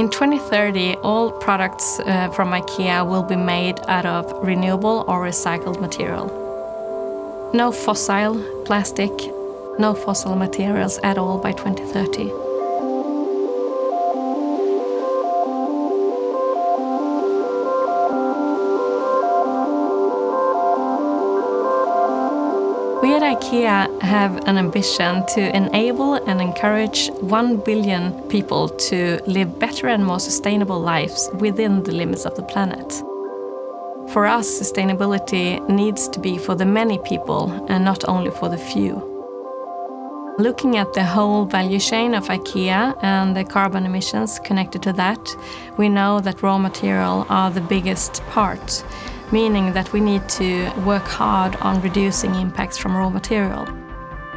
In 2030, all products from IKEA will be made out of renewable or recycled material. No fossil plastic, no fossil materials at all by 2030. We at IKEA have an ambition to enable and encourage 1 billion people to live better and more sustainable lives within the limits of the planet. For us, sustainability needs to be for the many people and not only for the few. Looking at the whole value chain of IKEA and the carbon emissions connected to that, we know that raw material are the biggest part, meaning that we need to work hard on reducing impacts from raw material.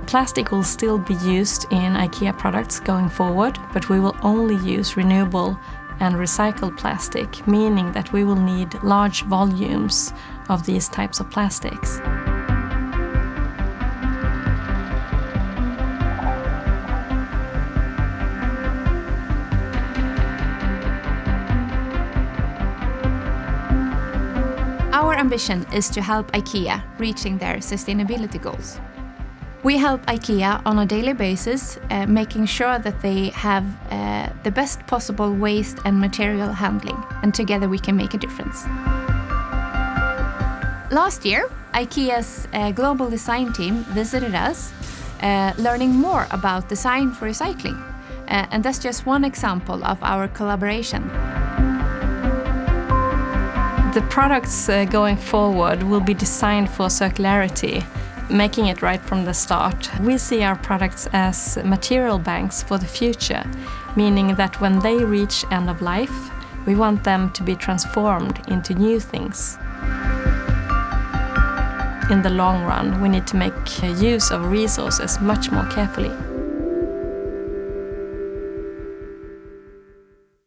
Plastic will still be used in IKEA products going forward, but we will only use renewable and recycled plastic, meaning that we will need large volumes of these types of plastics. Our ambition is to help IKEA reaching their sustainability goals. We help IKEA on a daily basis, making sure that they have the best possible waste and material handling, and together we can make a difference. Last year, IKEA's global design team visited us, learning more about design for recycling, and that's just one example of our collaboration. The products going forward will be designed for circularity, making it right from the start. We see our products as material banks for the future, meaning that when they reach end of life, we want them to be transformed into new things. In the long run, we need to make use of resources much more carefully.